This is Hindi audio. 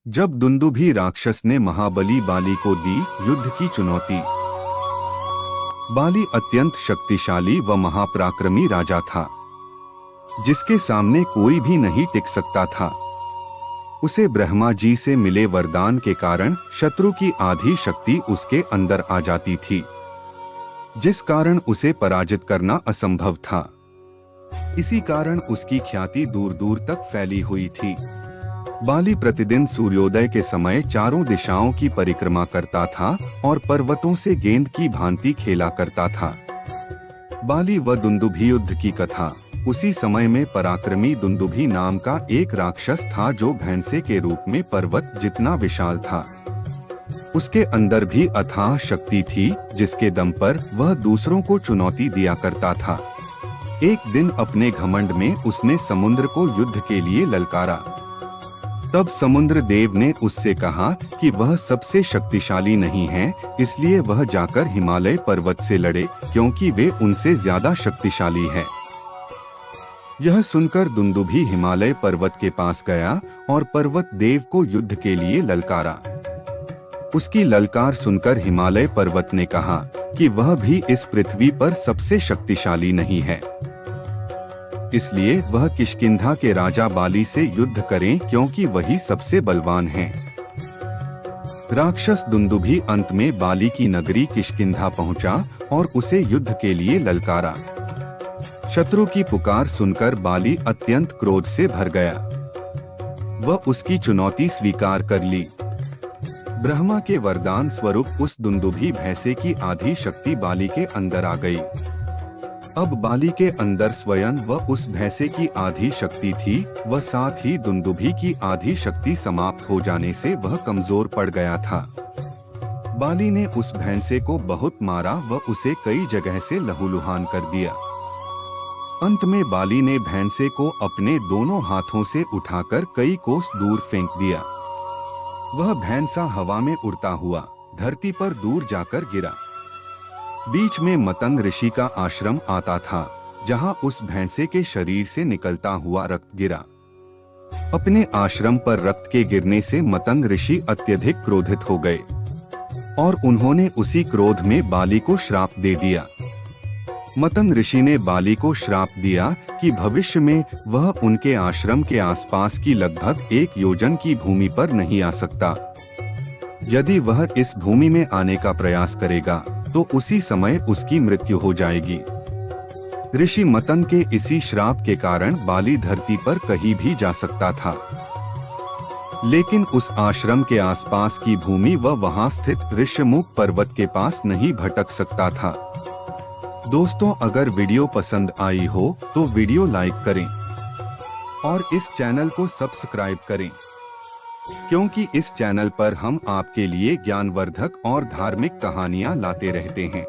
जब दुंदुभी राक्षस ने महाबली बाली को दी युद्ध की चुनौती। बाली अत्यंत शक्तिशाली व महापराक्रमी राजा था, जिसके सामने कोई भी नहीं टिक सकता था। उसे ब्रह्मा जी से मिले वरदान के कारण शत्रु की आधी शक्ति उसके अंदर आ जाती थी, जिस कारण उसे पराजित करना असंभव था। इसी कारण उसकी ख्याति दूर दूर तक फैली हुई थी। बाली प्रतिदिन सूर्योदय के समय चारों दिशाओं की परिक्रमा करता था और पर्वतों से गेंद की भांति खेला करता था। बाली व दुंदुभी युद्ध की कथा। उसी समय में पराक्रमी दुंदुभी नाम का एक राक्षस था, जो भैंसे के रूप में पर्वत जितना विशाल था। उसके अंदर भी अथाह शक्ति थी, जिसके दम पर वह दूसरों को चुनौती दिया करता था। एक दिन अपने घमंड में उसने समुद्र को युद्ध के लिए ललकारा। तब समुद्र देव ने उससे कहा कि वह सबसे शक्तिशाली नहीं है, इसलिए वह जाकर हिमालय पर्वत से लड़े, क्योंकि वे उनसे ज्यादा शक्तिशाली है। यह सुनकर दुंदुभी हिमालय पर्वत के पास गया और पर्वत देव को युद्ध के लिए ललकारा। उसकी ललकार सुनकर हिमालय पर्वत ने कहा कि वह भी इस पृथ्वी पर सबसे शक्तिशाली नहीं है, इसलिए वह किष्किंधा के राजा बाली से युद्ध करें, क्योंकि वही सबसे बलवान हैं। राक्षस दुंदुभी अंत में बाली की नगरी किष्किंधा पहुंचा और उसे युद्ध के लिए ललकारा। शत्रु की पुकार सुनकर बाली अत्यंत क्रोध से भर गया। वह उसकी चुनौती स्वीकार कर ली। ब्रह्मा के वरदान स्वरूप उस दुंदुभी भैंसे की आधी शक्ति बाली के अंदर आ गई। अब बाली के अंदर स्वयं व उस भैंसे की आधी शक्ति थी, व साथ ही दुंदुभी की आधी शक्ति समाप्त हो जाने से वह कमजोर पड़ गया था। बाली ने उस भैंसे को बहुत मारा व उसे कई जगह से लहूलुहान कर दिया। अंत में बाली ने भैंसे को अपने दोनों हाथों से उठाकर कई कोस दूर फेंक दिया। वह भैंसा हवा में उड़ता हुआ धरती पर दूर जाकर गिरा। बीच में मतंग ऋषि का आश्रम आता था, जहां उस भैंसे के शरीर से निकलता हुआ रक्त गिरा। अपने आश्रम पर रक्त के गिरने से मतंग ऋषि अत्यधिक क्रोधित हो गए और उन्होंने उसी क्रोध में बाली को श्राप दे दिया। मतंग ऋषि ने बाली को श्राप दिया कि भविष्य में वह उनके आश्रम के आसपास की लगभग 1 योजन की भूमि पर नहीं आ सकता। यदि वह इस भूमि में आने का प्रयास करेगा तो उसी समय उसकी मृत्यु हो जाएगी। ऋषि मतंग के इसी श्राप के कारण बाली धरती पर कहीं भी जा सकता था, लेकिन उस आश्रम के आसपास की भूमि व वहां स्थित ऋष्यमुख पर्वत के पास नहीं भटक सकता था। दोस्तों, अगर वीडियो पसंद आई हो तो वीडियो लाइक करें और इस चैनल को सब्सक्राइब करें, क्योंकि इस चैनल पर हम आपके लिए ज्ञानवर्धक और धार्मिक कहानियां लाते रहते हैं।